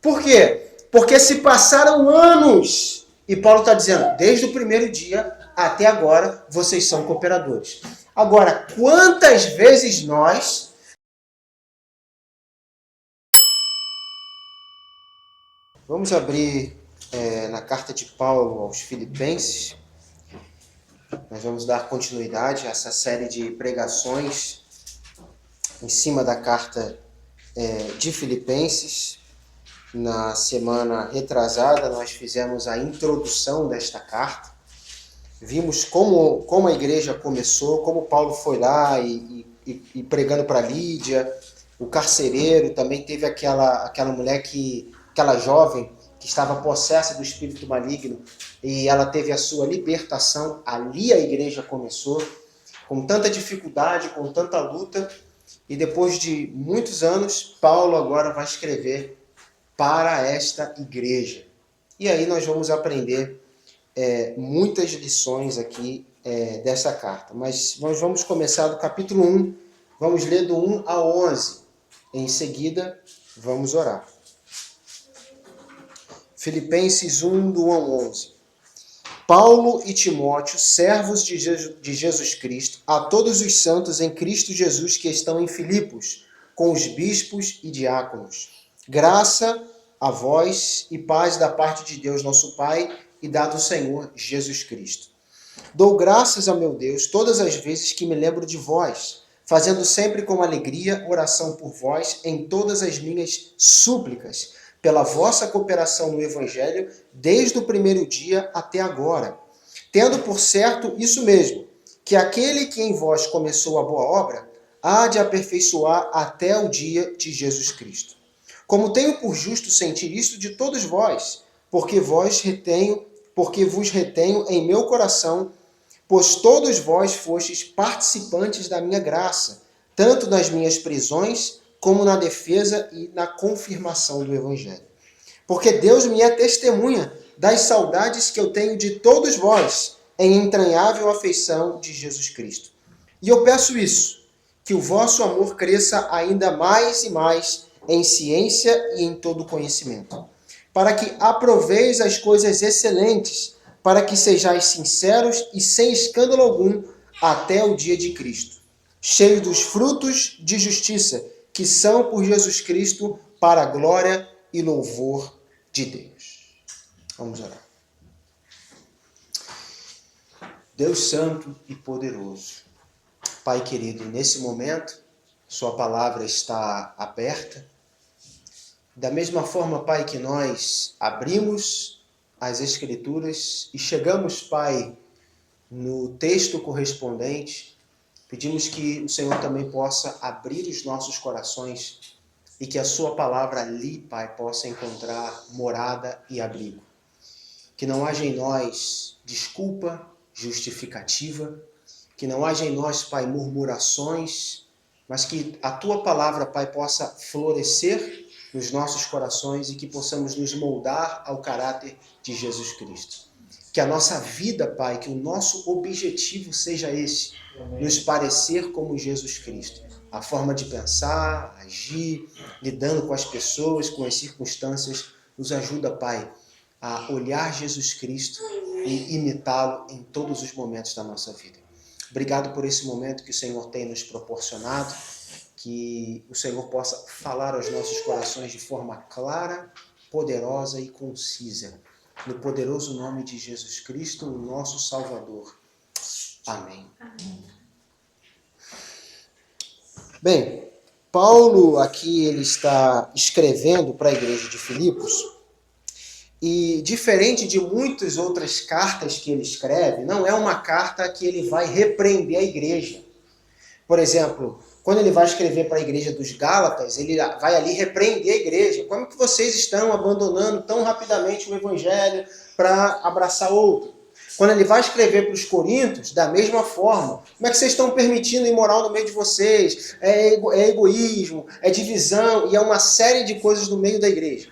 Por quê? Porque se passaram anos, e Paulo está dizendo, desde o primeiro dia até agora, vocês são cooperadores. Agora, quantas vezes nós... Vamos abrir na carta de Paulo aos Filipenses. Nós vamos dar continuidade a essa série de pregações em cima da carta de Filipenses. Na semana retrasada, nós fizemos a introdução desta carta. Vimos como a igreja começou, como Paulo foi lá e pregando para Lídia. O carcereiro também teve aquela mulher aquela jovem que estava possessa do espírito maligno e ela teve a sua libertação. Ali a igreja começou, com tanta dificuldade, com tanta luta. E depois de muitos anos, Paulo agora vai escrever para esta igreja. E aí nós vamos aprender muitas lições aqui dessa carta. Mas nós vamos começar do capítulo 1, vamos ler do 1 ao 11. Em seguida, vamos orar. Filipenses 1, do 1 ao 11. Paulo e Timóteo, servos de Jesus Cristo, a todos os santos em Cristo Jesus que estão em Filipos, com os bispos e diáconos. Graça a vós e paz da parte de Deus nosso Pai e da do Senhor Jesus Cristo. Dou graças ao meu Deus todas as vezes que me lembro de vós, fazendo sempre com alegria oração por vós em todas as minhas súplicas, pela vossa cooperação no Evangelho, desde o primeiro dia até agora, tendo por certo isso mesmo, que aquele que em vós começou a boa obra, há de aperfeiçoar até o dia de Jesus Cristo. Como tenho por justo sentir isto de todos vós, porque vos retenho em meu coração, pois todos vós fostes participantes da minha graça, tanto nas minhas prisões, como na defesa e na confirmação do Evangelho. Porque Deus me é testemunha das saudades que eu tenho de todos vós, em entranhável afeição de Jesus Cristo. E eu peço isso, que o vosso amor cresça ainda mais e mais em ciência e em todo conhecimento, para que aproveis as coisas excelentes, para que sejais sinceros e sem escândalo algum até o dia de Cristo, cheios dos frutos de justiça, que são por Jesus Cristo para a glória e louvor de Deus. Vamos orar. Deus santo e poderoso, Pai querido, nesse momento, sua palavra está aberta. Da mesma forma, Pai, que nós abrimos as Escrituras e chegamos, Pai, no texto correspondente, pedimos que o Senhor também possa abrir os nossos corações e que a sua palavra ali, Pai, possa encontrar morada e abrigo. Que não haja em nós desculpa, justificativa, que não haja em nós, Pai, murmurações, mas que a tua palavra, Pai, possa florescer nos nossos corações e que possamos nos moldar ao caráter de Jesus Cristo. Que a nossa vida, Pai, que o nosso objetivo seja esse, nos parecer como Jesus Cristo. A forma de pensar, agir, lidando com as pessoas, com as circunstâncias, nos ajuda, Pai, a olhar Jesus Cristo e imitá-lo em todos os momentos da nossa vida. Obrigado por esse momento que o Senhor tem nos proporcionado, que o Senhor possa falar aos nossos corações de forma clara, poderosa e concisa. No poderoso nome de Jesus Cristo, o nosso Salvador. Amém. Bem, Paulo aqui ele está escrevendo para a igreja de Filipos e, diferente de muitas outras cartas que ele escreve, não é uma carta que ele vai repreender a igreja. Por exemplo, quando ele vai escrever para a igreja dos Gálatas, ele vai ali repreender a igreja. Como que vocês estão abandonando tão rapidamente o evangelho para abraçar outro? Quando ele vai escrever para os Coríntios, da mesma forma, como é que vocês estão permitindo imoral no meio de vocês? É egoísmo, é divisão e é uma série de coisas no meio da igreja.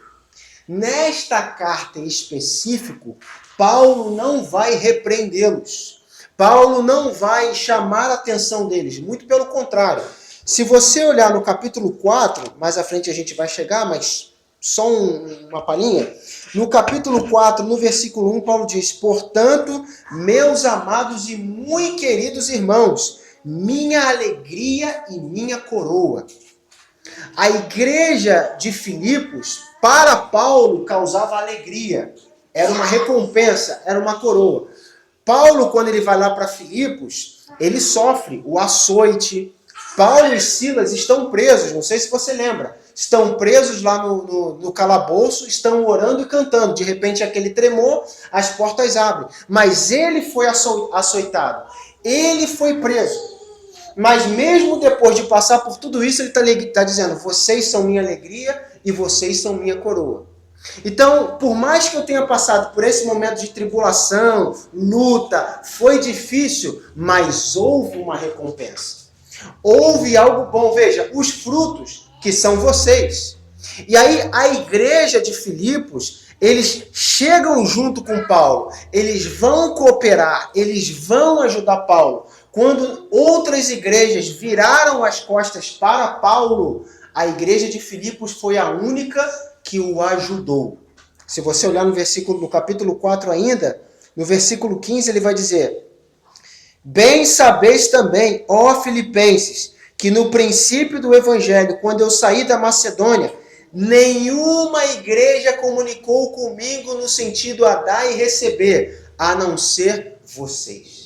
Nesta carta em específico, Paulo não vai repreendê-los. Paulo não vai chamar a atenção deles, muito pelo contrário. Se você olhar no capítulo 4, mais à frente a gente vai chegar, mas só uma palhinha. No capítulo 4, no versículo 1, Paulo diz: portanto, meus amados e muito queridos irmãos, minha alegria e minha coroa. A igreja de Filipos, para Paulo, causava alegria. Era uma recompensa, era uma coroa. Paulo, quando ele vai lá para Filipos, ele sofre o açoite. Paulo e Silas estão presos, não sei se você lembra. Estão presos lá no calabouço, estão orando e cantando. De repente, aquele tremor, as portas abrem. Mas ele foi açoitado. Ele foi preso. Mas mesmo depois de passar por tudo isso, ele está dizendo: vocês são minha alegria e vocês são minha coroa. Então, por mais que eu tenha passado por esse momento de tribulação, luta, foi difícil, mas houve uma recompensa. Houve algo bom. Veja, os frutos que são vocês. E aí a igreja de Filipos, eles chegam junto com Paulo, eles vão cooperar, eles vão ajudar Paulo. Quando outras igrejas viraram as costas para Paulo, a igreja de Filipos foi a única que o ajudou. Se você olhar no capítulo 4 ainda, no versículo 15 ele vai dizer: bem sabeis também, ó Filipenses, que no princípio do evangelho, quando eu saí da Macedônia, nenhuma igreja comunicou comigo no sentido a dar e receber, a não ser vocês.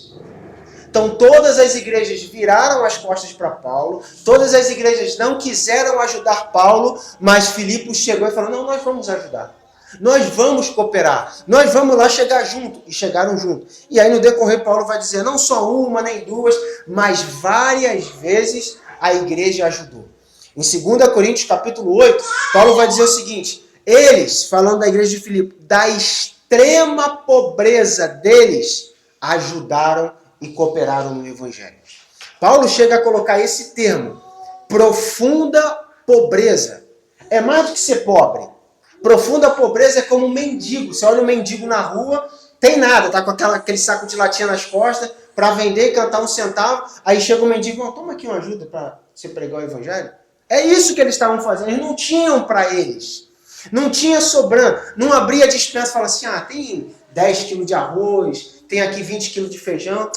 Então todas as igrejas viraram as costas para Paulo, todas as igrejas não quiseram ajudar Paulo, mas Filipos chegou e falou: não, nós vamos ajudar. Nós vamos cooperar, nós vamos lá chegar junto. E chegaram junto. E aí no decorrer Paulo vai dizer, não só uma, nem duas, mas várias vezes a igreja ajudou. Em 2 Coríntios capítulo 8, Paulo vai dizer o seguinte: eles, falando da igreja de Filipos, da extrema pobreza deles, ajudaram e cooperaram no evangelho. Paulo chega a colocar esse termo, profunda pobreza. É mais do que ser pobre. Profunda pobreza é como um mendigo. Você olha um mendigo na rua, tem nada, tá com aquele saco de latinha nas costas para vender e cantar um centavo. Aí chega o mendigo, toma aqui uma ajuda para você pregar o evangelho. É isso que eles estavam fazendo. Eles não tinham para eles. Não tinha sobrando. Não abria a despensa e falava assim: tem 10 quilos de arroz, tem aqui 20 quilos de feijão.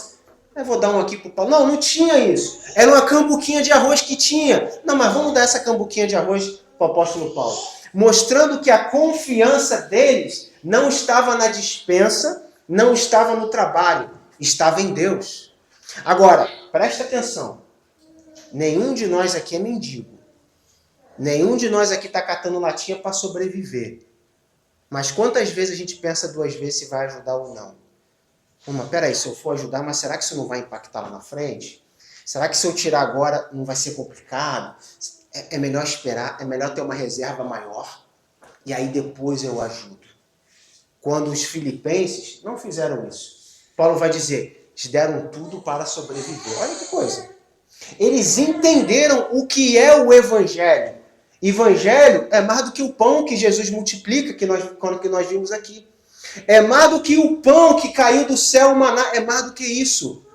Eu vou dar um aqui pro Paulo. Não, não tinha isso. Era uma cambuquinha de arroz que tinha. Não, mas vamos dar essa cambuquinha de arroz pro apóstolo Paulo. Mostrando que a confiança deles não estava na despensa, não estava no trabalho, estava em Deus. Agora, presta atenção. Nenhum de nós aqui é mendigo. Nenhum de nós aqui está catando latinha para sobreviver. Mas quantas vezes a gente pensa 2 vezes se vai ajudar ou não? Peraí, se eu for ajudar, mas será que isso não vai impactar lá na frente? Será que se eu tirar agora não vai ser complicado? É melhor esperar, é melhor ter uma reserva maior. E aí depois eu ajudo. Quando os filipenses não fizeram isso, Paulo vai dizer, eles deram tudo para sobreviver. Olha que coisa. Eles entenderam o que é o evangelho. Evangelho é mais do que o pão que Jesus multiplica, que nós vimos aqui. É mais do que o pão que caiu do céu, o maná, é mais do que isso.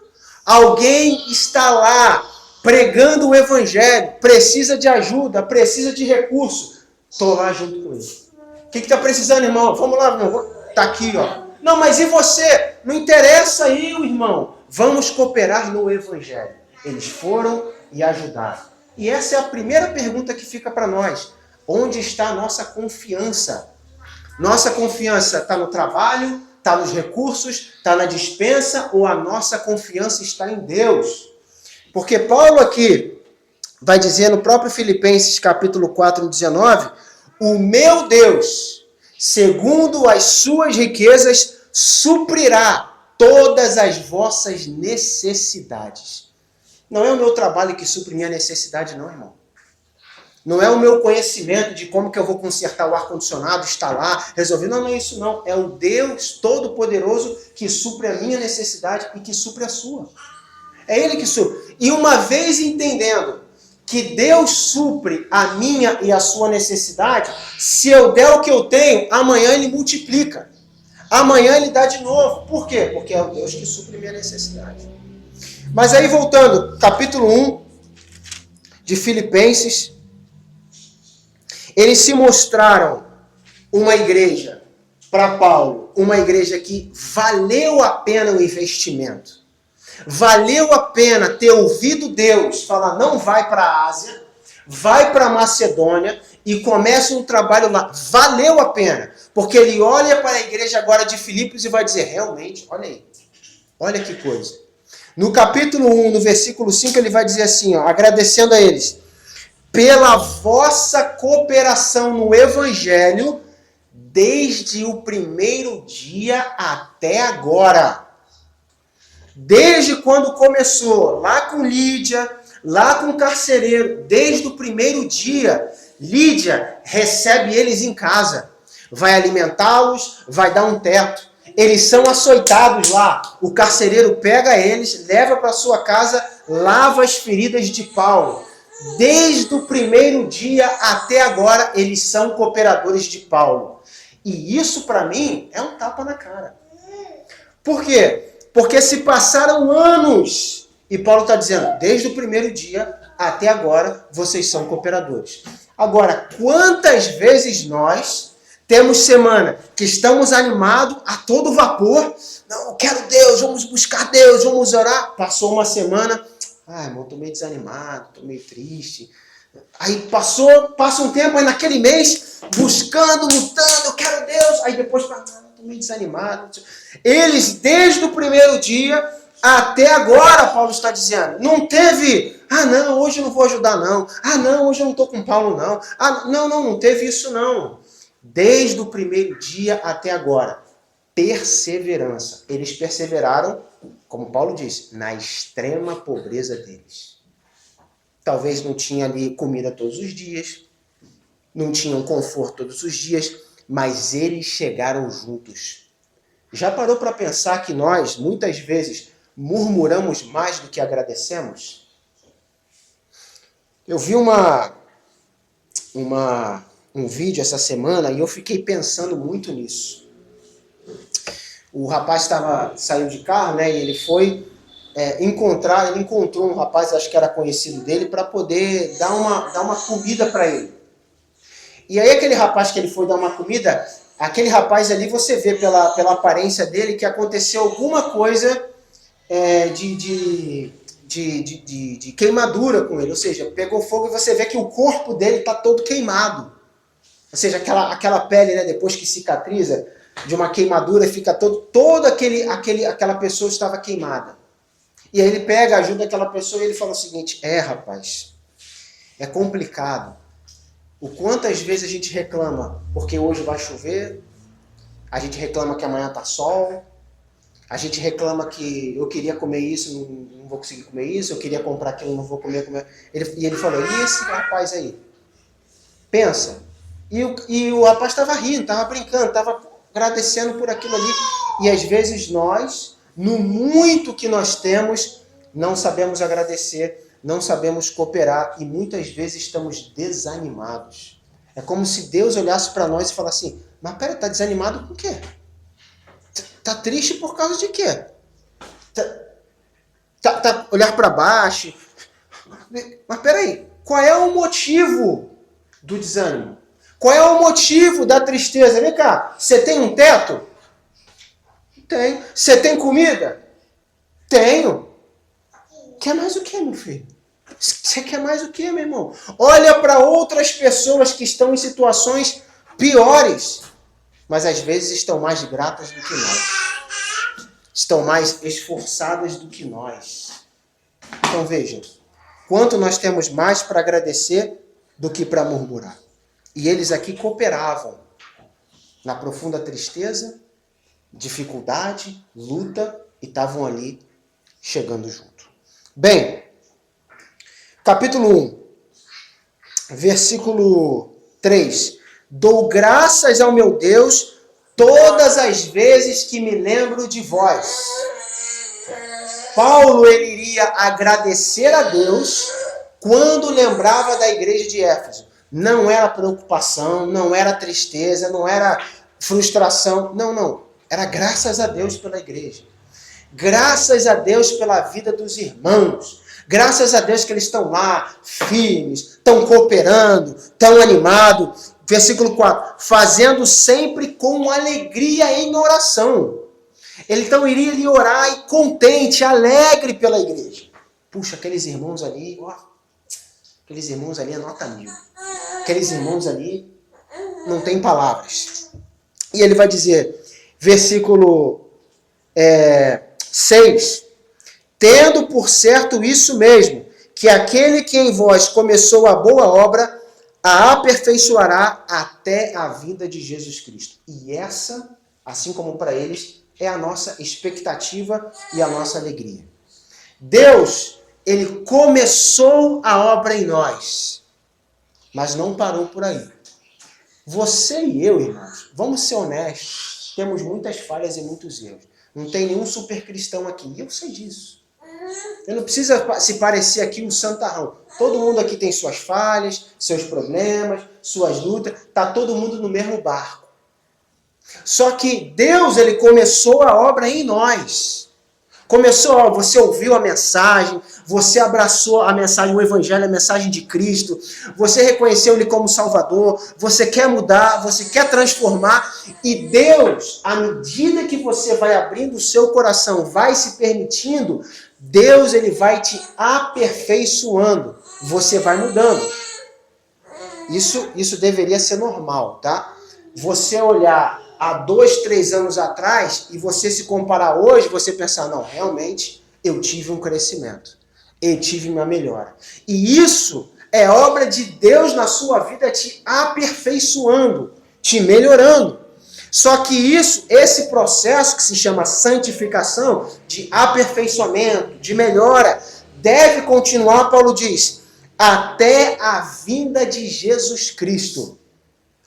Alguém está lá pregando o evangelho, precisa de ajuda, precisa de recurso. Estou lá junto com ele. O que está precisando, irmão? Vamos lá, irmão. Está aqui, ó. Não, mas e você? Não interessa aí, irmão. Vamos cooperar no evangelho. Eles foram e ajudaram. E essa é a primeira pergunta que fica para nós. Onde está a nossa confiança? Nossa confiança está no trabalho, está nos recursos, está na despensa, ou a nossa confiança está em Deus? Porque Paulo aqui vai dizer no próprio Filipenses capítulo 4, 19, o meu Deus, segundo as suas riquezas, suprirá todas as vossas necessidades. Não é o meu trabalho que supre minha necessidade, não, irmão. Não é o meu conhecimento de como que eu vou consertar o ar-condicionado, instalar, resolver. Não, não é isso não. É o Deus Todo-Poderoso que supre a minha necessidade e que supre a sua. É Ele que supre. E uma vez entendendo que Deus supre a minha e a sua necessidade, se eu der o que eu tenho, amanhã Ele multiplica. Amanhã Ele dá de novo. Por quê? Porque é o Deus que supre a minha necessidade. Mas aí voltando, capítulo 1 de Filipenses. Eles se mostraram uma igreja, para Paulo, uma igreja que valeu a pena o investimento. Valeu a pena ter ouvido Deus falar, não vai para a Ásia, vai para a Macedônia e começa um trabalho lá. Valeu a pena, porque ele olha para a igreja agora de Filipos e vai dizer, realmente, olha aí, olha que coisa. No capítulo 1, no versículo 5, ele vai dizer assim, ó, agradecendo a eles, pela vossa cooperação no Evangelho, desde o primeiro dia até agora. Desde quando começou, lá com Lídia, lá com o carcereiro, desde o primeiro dia, Lídia recebe eles em casa, vai alimentá-los, vai dar um teto. Eles são açoitados lá, o carcereiro pega eles, leva para sua casa, lava as feridas de Paulo. Desde o primeiro dia até agora, eles são cooperadores de Paulo. E isso, para mim, é um tapa na cara. Por quê? Porque se passaram anos, e Paulo está dizendo, desde o primeiro dia até agora, vocês são cooperadores. Agora, quantas vezes nós temos semana que estamos animados a todo vapor, não, eu quero Deus, vamos buscar Deus, vamos orar. Passou uma semana, irmão, estou meio desanimado, estou meio triste. Aí passa um tempo, aí naquele mês, buscando, lutando, eu quero Deus. Aí depois, estou meio desanimado. Eles, desde o primeiro dia até agora, Paulo está dizendo, não teve, não, hoje eu não vou ajudar não. Não, hoje eu não estou com Paulo não. Não teve isso não. Desde o primeiro dia até agora, perseverança. Eles perseveraram, como Paulo disse, na extrema pobreza deles. Talvez não tinha ali comida todos os dias, não tinham conforto todos os dias, mas eles chegaram juntos. Já parou para pensar que nós, muitas vezes, murmuramos mais do que agradecemos? Eu vi um vídeo essa semana e eu fiquei pensando muito nisso. O rapaz saiu de carro, né, e ele foi ele encontrou um rapaz, acho que era conhecido dele, para poder dar uma comida para ele. E aí aquele rapaz que ele foi dar uma comida, aquele rapaz ali, você vê pela aparência dele que aconteceu alguma coisa de queimadura com ele. Ou seja, pegou fogo e você vê que o corpo dele está todo queimado. Ou seja, aquela pele, né, depois que cicatriza de uma queimadura, fica toda aquela pessoa estava queimada. E aí ele pega, ajuda aquela pessoa e ele fala o seguinte, rapaz, é complicado. O quantas vezes a gente reclama porque hoje vai chover, a gente reclama que amanhã tá sol, a gente reclama que eu queria comer isso, não vou conseguir comer isso, eu queria comprar aquilo, não vou comer. E ele falou, e esse rapaz aí? Pensa. E o rapaz estava rindo, estava brincando, estava agradecendo por aquilo ali. E às vezes nós, no muito que nós temos, não sabemos agradecer, não sabemos cooperar e muitas vezes estamos desanimados. É como se Deus olhasse para nós e falasse assim, mas pera, tá desanimado com o quê? Tá triste por causa de quê? Olhar para baixo. Mas peraí, qual é o motivo do desânimo? Qual é o motivo da tristeza? Vem cá, você tem um teto? Tenho. Você tem comida? Tenho. Quer mais o quê, meu filho? Você quer mais o quê, meu irmão? Olha para outras pessoas que estão em situações piores, mas às vezes estão mais gratas do que nós. Estão mais esforçadas do que nós. Então vejam, quanto nós temos mais para agradecer do que para murmurar. E eles aqui cooperavam na profunda tristeza, dificuldade, luta, e estavam ali chegando junto. Bem, capítulo 1, versículo 3. Dou graças ao meu Deus todas as vezes que me lembro de vós. Paulo, ele iria agradecer a Deus quando lembrava da igreja de Éfeso. Não era preocupação, não era tristeza, não era frustração. Não. Era graças a Deus pela igreja. Graças a Deus pela vida dos irmãos. Graças a Deus que eles estão lá, firmes, estão cooperando, estão animados. Versículo 4. Fazendo sempre com alegria em oração. Ele então iria ali orar e contente, alegre pela igreja. Puxa, aqueles irmãos ali, ó, aqueles irmãos ali é nota 1000. Aqueles irmãos ali não tem palavras. E ele vai dizer, versículo 6, tendo por certo isso mesmo, que aquele que em vós começou a boa obra, a aperfeiçoará até a vinda de Jesus Cristo. E essa, assim como para eles, é a nossa expectativa e a nossa alegria. Deus, ele começou a obra em nós, mas não parou por aí. Você e eu, irmãos, vamos ser honestos, temos muitas falhas e muitos erros. Não tem nenhum super cristão aqui, e eu sei disso. Eu não precisa se parecer aqui um santarrão. Todo mundo aqui tem suas falhas, seus problemas, suas lutas. Está todo mundo no mesmo barco. Só que Deus, ele começou a obra em nós. Começou, você ouviu a mensagem, você abraçou a mensagem, o evangelho, a mensagem de Cristo, você reconheceu ele como Salvador, você quer mudar, você quer transformar, e Deus, à medida que você vai abrindo o seu coração, vai se permitindo, Deus, ele vai te aperfeiçoando, você vai mudando. Isso deveria ser normal, tá? Você olhar há 2, 3 anos atrás e você se comparar hoje, você pensar, não, realmente eu tive um crescimento, eu tive uma melhora. E isso é obra de Deus na sua vida te aperfeiçoando, te melhorando. Só que esse processo que se chama santificação, de aperfeiçoamento, de melhora, deve continuar, Paulo diz, até a vinda de Jesus Cristo.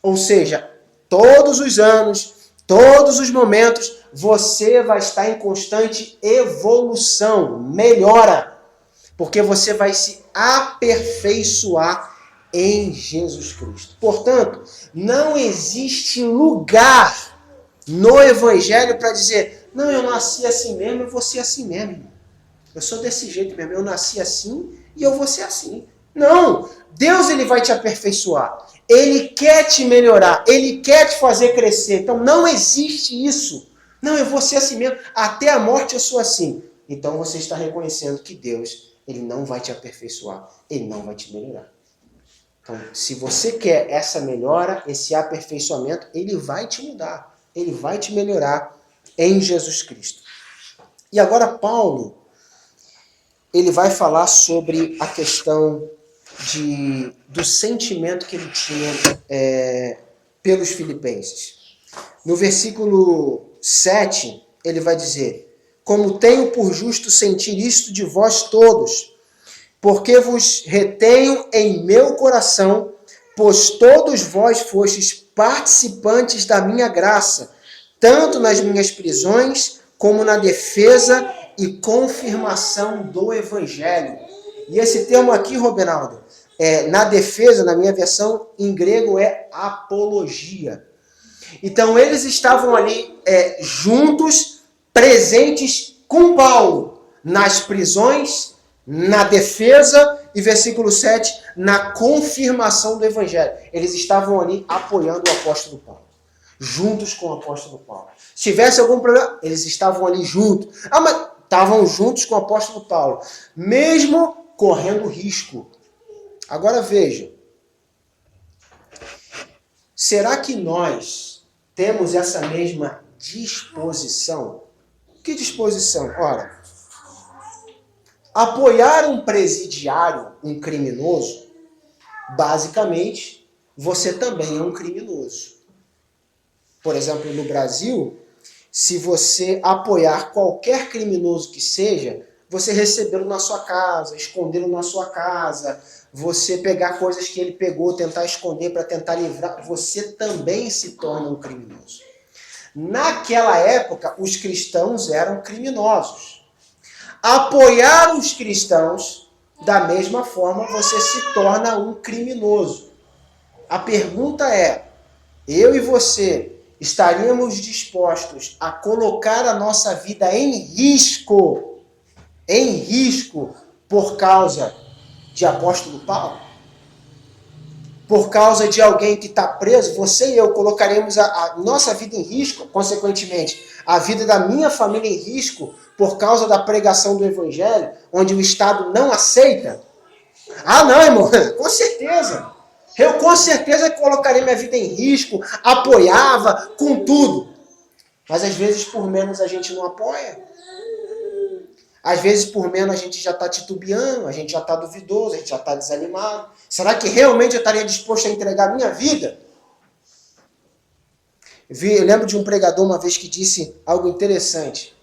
Ou seja, todos os anos, todos os momentos, você vai estar em constante evolução, melhora, porque você vai se aperfeiçoar em Jesus Cristo. Portanto, não existe lugar no Evangelho para dizer, não, eu nasci assim mesmo, eu vou ser assim mesmo, irmão. Eu sou desse jeito mesmo, eu nasci assim e eu vou ser assim. Não, Deus, ele vai te aperfeiçoar. Ele quer te melhorar, ele quer te fazer crescer. Então não existe isso. Não, eu vou ser assim mesmo, até a morte eu sou assim. Então você está reconhecendo que Deus, ele não vai te aperfeiçoar, ele não vai te melhorar. Então, se você quer essa melhora, esse aperfeiçoamento, ele vai te mudar, ele vai te melhorar em Jesus Cristo. E agora Paulo, ele vai falar sobre a questão do sentimento que ele tinha pelos filipenses. No versículo 7, ele vai dizer, como tenho por justo sentir isto de vós todos, porque vos retenho em meu coração, pois todos vós fostes participantes da minha graça, tanto nas minhas prisões, como na defesa e confirmação do Evangelho. E esse termo aqui, Robenaldo, na defesa, na minha versão, em grego é apologia. Então eles estavam ali juntos, presentes com Paulo, nas prisões, na defesa e, versículo 7, na confirmação do Evangelho. Eles estavam ali apoiando o apóstolo Paulo, juntos com o apóstolo Paulo. Se tivesse algum problema, eles estavam ali juntos. Mas estavam juntos com o apóstolo Paulo, mesmo correndo risco. Agora veja, será que nós temos essa mesma disposição? Que disposição? Ora, apoiar um presidiário, um criminoso, basicamente, você também é um criminoso. Por exemplo, no Brasil, se você apoiar qualquer criminoso que seja, você recebê-lo na sua casa, escondê-lo na sua casa, você pegar coisas que ele pegou, tentar esconder para tentar livrar, você também se torna um criminoso. Naquela época, os cristãos eram criminosos. Apoiar os cristãos, da mesma forma, você se torna um criminoso. A pergunta é, eu e você estaríamos dispostos a colocar a nossa vida em risco por causa de apóstolo Paulo? Por causa de alguém que está preso? Você e eu colocaremos a nossa vida em risco, consequentemente, a vida da minha família em risco, por causa da pregação do Evangelho, onde o Estado não aceita? Ah, não, irmão, com certeza. Eu com certeza colocaria minha vida em risco, apoiava com tudo. Mas às vezes por menos a gente não apoia. Às vezes por menos a gente já está titubeando, a gente já está duvidoso, a gente já está desanimado. Será que realmente eu estaria disposto a entregar a minha vida? Eu lembro de um pregador uma vez que disse algo interessante.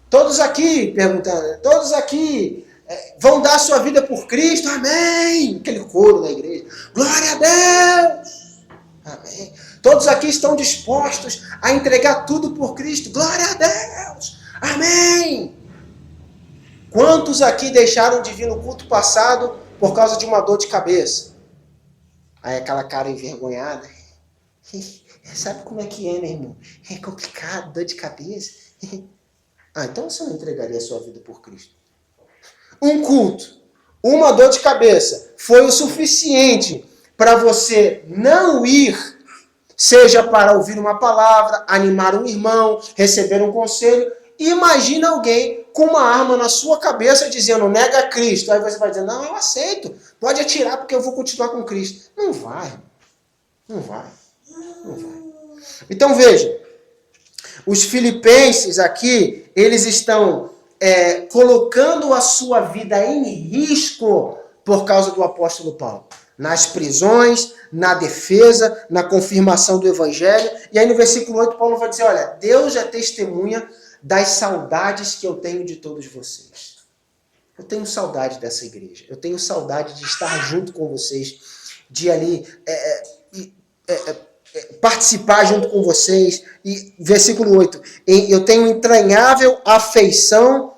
Todos aqui, perguntando, todos aqui vão dar sua vida por Cristo, amém! Aquele coro da igreja, glória a Deus! Amém! Todos aqui estão dispostos a entregar tudo por Cristo, glória a Deus! Amém! Quantos aqui deixaram de vir no culto passado por causa de uma dor de cabeça? Aí aquela cara envergonhada. Sabe como é que é, meu irmão? É complicado, dor de cabeça. Ah, então você não entregaria a sua vida por Cristo. Um culto, uma dor de cabeça, foi o suficiente para você não ir, seja para ouvir uma palavra, animar um irmão, receber um conselho. Imagina alguém com uma arma na sua cabeça dizendo, nega a Cristo. Aí você vai dizer, não, eu aceito. Pode atirar porque eu vou continuar com Cristo. Não vai. Não vai. Não vai. Então veja, os filipenses aqui, eles estão colocando a sua vida em risco por causa do apóstolo Paulo. Nas prisões, na defesa, na confirmação do evangelho. E aí no versículo 8, Paulo vai dizer, olha, Deus é testemunha das saudades que eu tenho de todos vocês. Eu tenho saudade dessa igreja. Eu tenho saudade de estar junto com vocês, de ali participar junto com vocês. E versículo 8, eu tenho entranhável afeição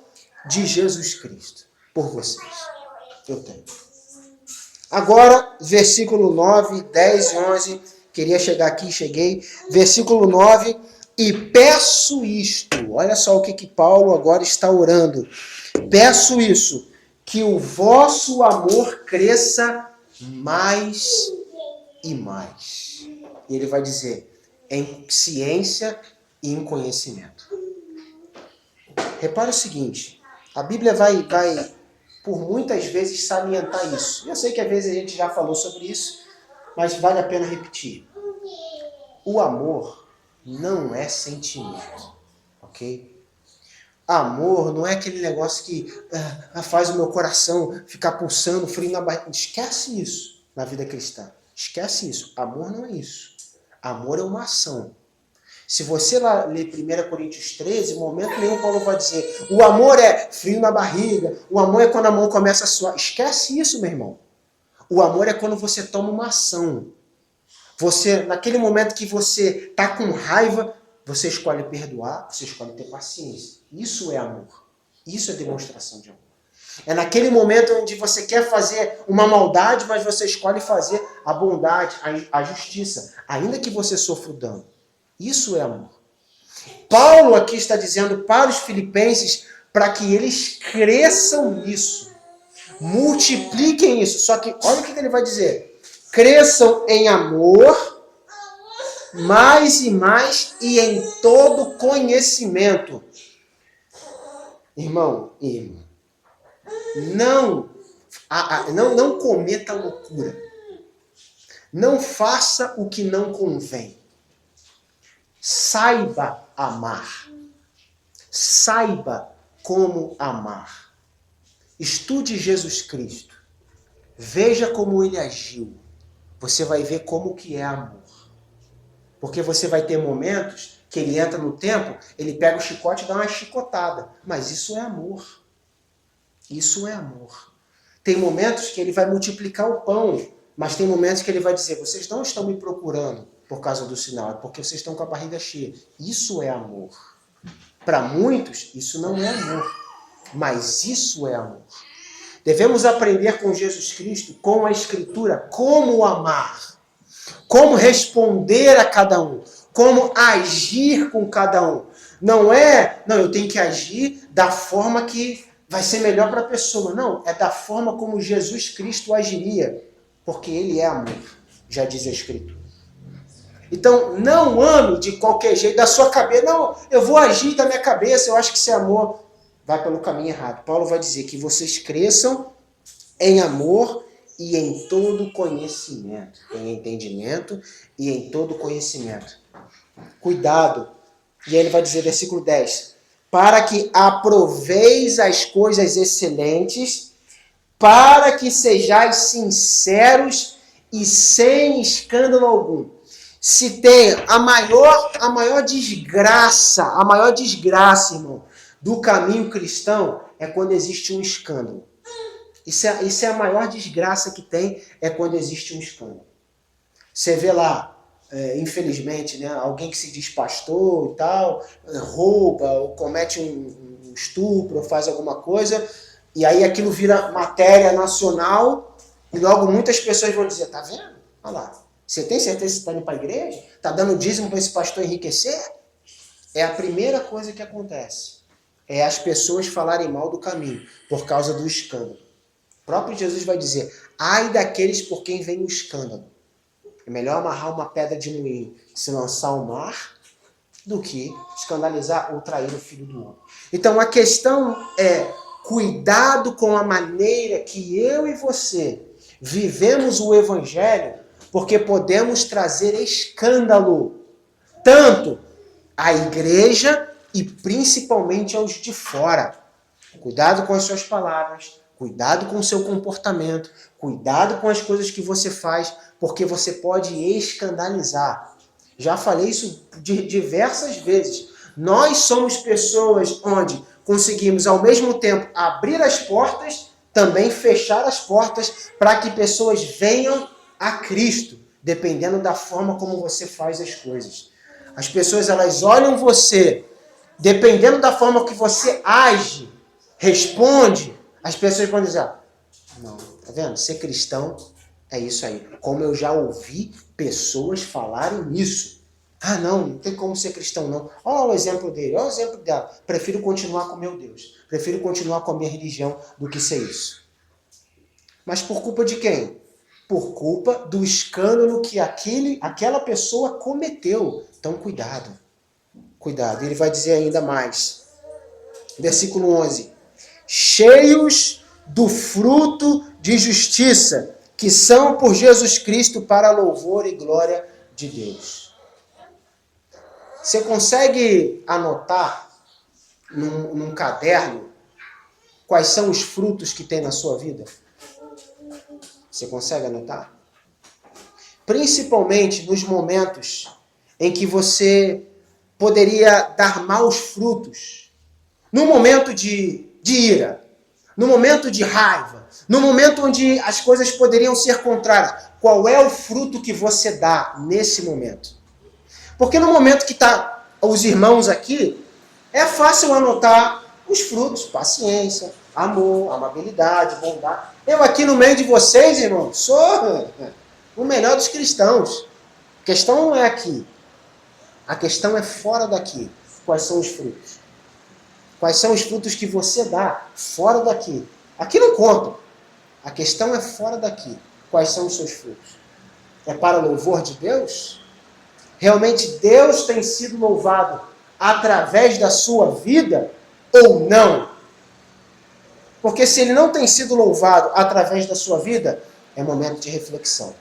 de Jesus Cristo por vocês. Eu tenho. Agora, versículo 9, 10 e 11, queria chegar aqui, cheguei. Versículo 9, e peço isto, olha só o que Paulo agora está orando. Peço isso, que o vosso amor cresça mais e mais. E ele vai dizer, em ciência e em conhecimento. Repara o seguinte, a Bíblia vai por muitas vezes salientar isso. Eu sei que às vezes a gente já falou sobre isso, mas vale a pena repetir. O amor não é sentimento, ok? Amor não é aquele negócio que faz o meu coração ficar pulsando, frio na barriga. Esquece isso na vida cristã. Esquece isso. Amor não é isso. Amor é uma ação. Se você lá ler 1 Coríntios 13, em momento nenhum Paulo vai dizer o amor é frio na barriga, o amor é quando a mão começa a suar. Esquece isso, meu irmão. O amor é quando você toma uma ação. Você, naquele momento que você está com raiva, você escolhe perdoar, você escolhe ter paciência. Isso é amor. Isso é demonstração de amor. É naquele momento onde você quer fazer uma maldade, mas você escolhe fazer a bondade, a justiça, ainda que você sofra o dano. Isso é amor. Paulo aqui está dizendo para os filipenses para que eles cresçam nisso. Multipliquem isso. Só que olha o que ele vai dizer. Cresçam em amor, mais e mais, e em todo conhecimento. Irmão e irmã, não cometa loucura. Não faça o que não convém. Saiba amar. Saiba como amar. Estude Jesus Cristo. Veja como ele agiu. Você vai ver como que é amor. Porque você vai ter momentos que ele entra no templo, ele pega o chicote e dá uma chicotada. Mas isso é amor. Isso é amor. Tem momentos que ele vai multiplicar o pão, mas tem momentos que ele vai dizer, vocês não estão me procurando por causa do sinal, é porque vocês estão com a barriga cheia. Isso é amor. Para muitos, isso não é amor. Mas isso é amor. Devemos aprender com Jesus Cristo, com a Escritura, como amar, como responder a cada um, como agir com cada um. Não, eu tenho que agir da forma que vai ser melhor para a pessoa. Não, é da forma como Jesus Cristo agiria, porque ele é amor, já diz a Escritura. Então, não ame de qualquer jeito, da sua cabeça. Não, eu vou agir da minha cabeça, eu acho que isso é amor. Vai pelo caminho errado. Paulo vai dizer que vocês cresçam em amor e em todo conhecimento. Em entendimento e em todo conhecimento. Cuidado. E aí ele vai dizer, versículo 10. Para que aproveis as coisas excelentes, para que sejais sinceros e sem escândalo algum. Se tem a maior desgraça, irmão, do caminho cristão, é quando existe um escândalo. Isso é a maior desgraça que tem, é quando existe um escândalo. Você vê lá, infelizmente, né, alguém que se diz pastor e tal, rouba ou comete um estupro ou faz alguma coisa, e aí aquilo vira matéria nacional, e logo muitas pessoas vão dizer, tá vendo? Olha lá. Você tem certeza que você está indo para a igreja? Está dando dízimo para esse pastor enriquecer? É a primeira coisa que acontece. É as pessoas falarem mal do caminho, por causa do escândalo. O próprio Jesus vai dizer, ai daqueles por quem vem o escândalo. É melhor amarrar uma pedra de moinho e se lançar ao mar, do que escandalizar ou trair o filho do homem. Então a questão é, cuidado com a maneira que eu e você vivemos o evangelho, porque podemos trazer escândalo, tanto à igreja e principalmente aos de fora. Cuidado com as suas palavras, cuidado com o seu comportamento, cuidado com as coisas que você faz, porque você pode escandalizar. Já falei isso diversas vezes. Nós somos pessoas onde conseguimos ao mesmo tempo abrir as portas, também fechar as portas para que pessoas venham a Cristo, dependendo da forma como você faz as coisas. As pessoas, elas olham você, dependendo da forma que você age, responde, as pessoas vão dizer, não, tá vendo? Ser cristão é isso aí. Como eu já ouvi pessoas falarem isso. Ah, não tem como ser cristão, não. Olha o exemplo dele, olha o exemplo dela. Prefiro continuar com meu Deus. Prefiro continuar com a minha religião do que ser isso. Mas por culpa de quem? Por culpa do escândalo que aquela pessoa cometeu. Então, cuidado. Cuidado. Ele vai dizer ainda mais. Versículo 11. Cheios do fruto de justiça, que são por Jesus Cristo para louvor e glória de Deus. Você consegue anotar num caderno quais são os frutos que tem na sua vida? Você consegue anotar? Principalmente nos momentos em que você poderia dar maus frutos. No momento de ira, no momento de raiva, no momento onde as coisas poderiam ser contrárias. Qual é o fruto que você dá nesse momento? Porque no momento que está os irmãos aqui, é fácil anotar os frutos, paciência, amor, amabilidade, bondade. Eu aqui no meio de vocês, irmãos, sou o melhor dos cristãos. A questão não é aqui. A questão é fora daqui. Quais são os frutos? Quais são os frutos que você dá fora daqui? Aqui não conta. A questão é fora daqui. Quais são os seus frutos? É para o louvor de Deus? Realmente Deus tem sido louvado através da sua vida ou não? Porque se ele não tem sido louvado através da sua vida, é momento de reflexão.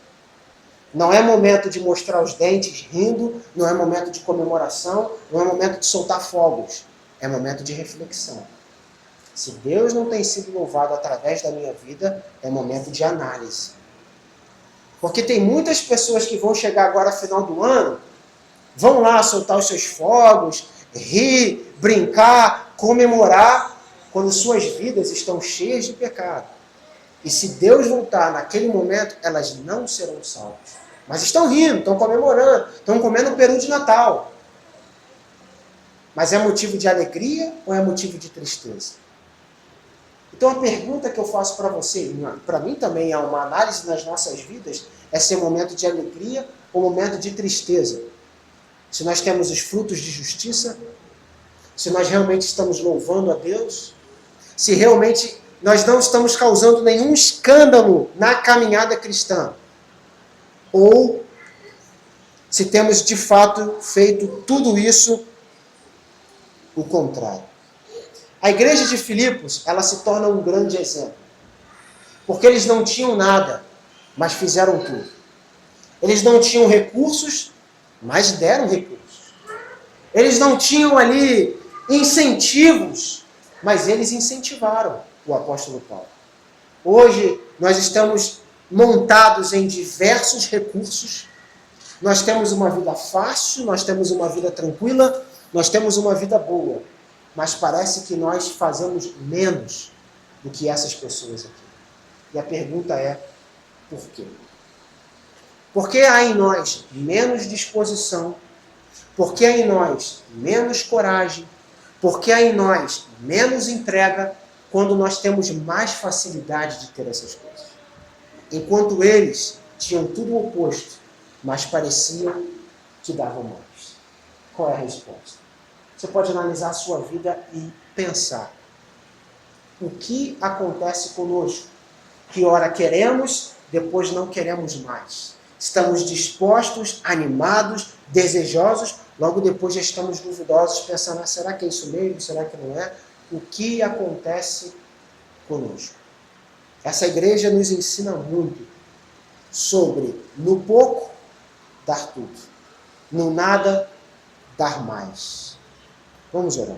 Não é momento de mostrar os dentes rindo, não é momento de comemoração, não é momento de soltar fogos. É momento de reflexão. Se Deus não tem sido louvado através da minha vida, é momento de análise. Porque tem muitas pessoas que vão chegar agora no final do ano, vão lá soltar os seus fogos, rir, brincar, comemorar, quando suas vidas estão cheias de pecado. E se Deus voltar naquele momento, elas não serão salvas. Mas estão rindo, estão comemorando, estão comendo o peru de Natal. Mas é motivo de alegria ou é motivo de tristeza? Então a pergunta que eu faço para você, para mim também é uma análise nas nossas vidas, é se é momento de alegria ou momento de tristeza. Se nós temos os frutos de justiça, se nós realmente estamos louvando a Deus, se realmente nós não estamos causando nenhum escândalo na caminhada cristã, ou se temos de fato feito tudo isso o contrário. A igreja de Filipos, ela se torna um grande exemplo, porque eles não tinham nada, mas fizeram tudo. Eles não tinham recursos, mas deram recursos. Eles não tinham ali incentivos, mas eles incentivaram o apóstolo Paulo. Hoje nós estamos montados em diversos recursos. Nós temos uma vida fácil, nós temos uma vida tranquila, nós temos uma vida boa. Mas parece que nós fazemos menos do que essas pessoas aqui. E a pergunta é, por quê? Por que há em nós menos disposição? Por que há em nós menos coragem? Por que há em nós menos entrega quando nós temos mais facilidade de ter essas coisas? Enquanto eles tinham tudo o oposto, mas pareciam que davam mais. Qual é a resposta? Você pode analisar a sua vida e pensar. O que acontece conosco? Que ora queremos, depois não queremos mais. Estamos dispostos, animados, desejosos, logo depois já estamos duvidosos, pensando, será que é isso mesmo? Será que não é? O que acontece conosco? Essa igreja nos ensina muito sobre, no pouco, dar tudo. No nada, dar mais. Vamos orar.